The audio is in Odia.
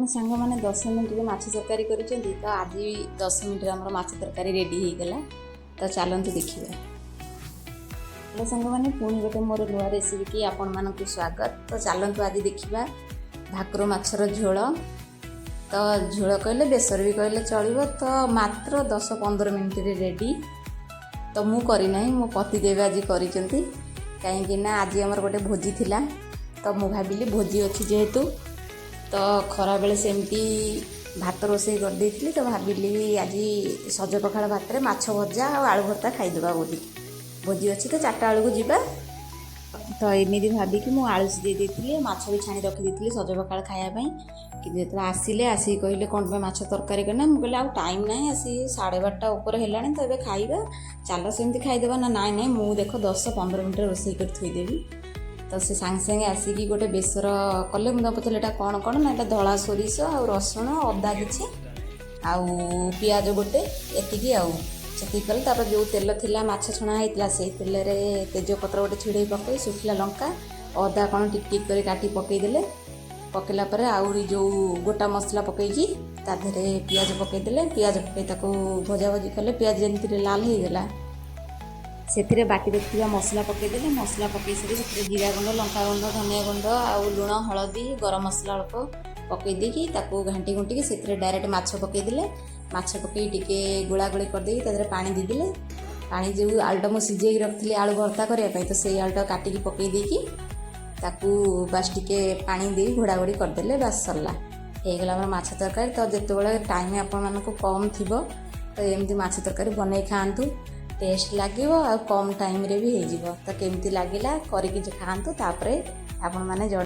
आपण सांगମାନେ 10 ମିନିଟରେ ମାଛ ତରକାରୀ କରିଛନ୍ତି ତ ଆଜି 10 ମିନିଟରେ ଆମର ମାଛ ତରକାରୀ ରେଡ଼ି ହେଇଗଲା। ତ ଚାଲନ୍ତୁ ଦେଖିବା। ହେଲୋ ସାଙ୍ଗମାନେ, ପୁଣି ଗୋଟେ ମୋର ନୂଆ ରେସିପି କି ଆପଣମାନଙ୍କୁ ସ୍ୱାଗତ। ତ ଚାଲନ୍ତୁ ଆଜି ଦେଖିବା ଭାକୁର ମାଛର ଝୋଳ। ତ ଝୋଳ କହିଲେ ବେସର ବି କହିଲେ ଚଳିବ। ତ ମାତ୍ର 10-15 ମିନିଟରେ ରେଡ଼ି। ତ ମୁଁ କରିନାହିଁ, ମୋ ପତିଦେବ ଆଜି କରିଛନ୍ତି। କାହିଁକି ନା ଆଜି ଆମର ଗୋଟେ ଭୋଜି ଥିଲା। ତ ମୁଁ ଭାବିଲି ଭୋଜି ଅଛି ଯେହେତୁ ତ ଖରାବେଳେ ସେମିତି ଭାତ ରୋଷେଇ କରିଦେଇଥିଲି। ତ ଭାବିଲି ଆଜି ସଜ ପଖାଳ ଭାତରେ ମାଛ ଭଜା ଆଉ ଆଳୁ ଭର୍ତ୍ତା ଖାଇଦେବା ବୋଲି। ଭୋଜି ଅଛି ତ 4ଟା ବେଳକୁ ଯିବା। ତ ଏମିତି ଭାବିକି ମୁଁ ଆଳୁ ସିଝେଇ ଦେଇଥିଲି, ମାଛ ବି ଛାଣି ରଖିଦେଇଥିଲି ସଜ ପଖାଳ ଖାଇବା ପାଇଁ। କିନ୍ତୁ ଯେତେବେଳେ ଆସିକି କହିଲେ କ'ଣ ପାଇଁ ମାଛ ତରକାରୀ କରିନା, ମୁଁ କହିଲି ଆଉ ଟାଇମ୍ ନାହିଁ, ଆସିକି 12:30 ଉପରେ ହେଲାଣି, ତ ଏବେ ଖାଇବା, ଚାଲ ସେମିତି ଖାଇଦେବା। ନା ନାଇଁ ମୁଁ ଦେଖ 10-15 ମିନିଟରେ ରୋଷେଇ କରି ଥୋଇଦେବି। ତ ସେ ସାଙ୍ଗେ ସାଙ୍ଗେ ଆସିକି ଗୋଟେ ବେସର କଲେ। ମୁଁ ତାଙ୍କୁ ପଚାରିଲି ଏଇଟା କ'ଣ ନା, ଏଇଟା ଧଳା ସୋରିଷ ଆଉ ରସୁଣ ଅଦା କିଛି ଆଉ ପିଆଜ ଗୋଟେ, ଏତିକି ଆଉ ସେତିକି କଲେ। ତାପରେ ଯେଉଁ ତେଲ ଥିଲା ମାଛ ଛଣା ହେଇଥିଲା ସେଇ ତେଲରେ ତେଜପତ୍ର ଗୋଟେ ଛିଡ଼େଇ ପକାଇ, ଶୁଖିଲା ଲଙ୍କା ଅଦା କ'ଣ ଟିକ୍ ଟିକ୍ କରି କାଟି ପକାଇଦେଲେ। ପକାଇଲା ପରେ ଆହୁରି ଯେଉଁ ଗୋଟା ମସଲା ପକାଇକି ତା ଦେହରେ ପିଆଜ ପକାଇଦେଲେ। ପିଆଜ ପକାଇ ତାକୁ ଭଜାଭଜି କଲେ। ପିଆଜ ଯେମିତି ଲାଲ ହେଇଗଲା ସେଥିରେ ବାଟି ରଖିଥିବା ମସଲା ପକାଇଦେଲେ। ମସଲା ପକାଇ ସାରି ସେଥିରେ ଜିରା ଗୁଣ୍ଡ, ଲଙ୍କାଗୁଣ୍ଡ, ଧନିଆ ଗୁଣ୍ଡ ଆଉ ଲୁଣ, ହଳଦୀ, ଗରମ ମସଲା ଅଳ୍ପ ପକାଇ ଦେଇକି ତାକୁ ଘାଣ୍ଟି ଘୁଣ୍ଟିକି ସେଥିରେ ଡାଇରେକ୍ଟ ମାଛ ପକାଇଦେଲେ। ମାଛ ପକାଇ ଟିକେ ଗୋଳାଗୋଳି କରିଦେଇକି ତା ଦେହରେ ପାଣି ଦେଇଦେଲେ। ପାଣି ଯେଉଁ ଆଳୁଟା ମୁଁ ସିଝେଇକି ରଖିଥିଲି ଆଳୁ ଭର୍ତ୍ତା କରିବା ପାଇଁ, ତ ସେଇ ଆଳୁଟା କାଟିକି ପକାଇ ଦେଇକି ତାକୁ ବାସ୍ ଟିକେ ପାଣି ଦେଇ ଘୋଡ଼ାଘୋଡ଼ି କରିଦେଲେ। ବାସ୍ ସରିଲା, ହେଇଗଲା ଆମର ମାଛ ତରକାରୀ। ତ ଯେତେବେଳେ ଟାଇମ୍ ଆପଣମାନଙ୍କୁ କମ୍ ଥିବ ତ ଏମିତି ମାଛ ତରକାରୀ ବନେଇ ଖାଆନ୍ତୁ, ଟେଷ୍ଟ ଲାଗିବ ଆଉ କମ୍ ଟାଇମ୍ରେ ବି ହେଇଯିବ। ତ କେମିତି ଲାଗିଲା କରିକି ଖାଆନ୍ତୁ, ତାପରେ ଆପଣମାନେ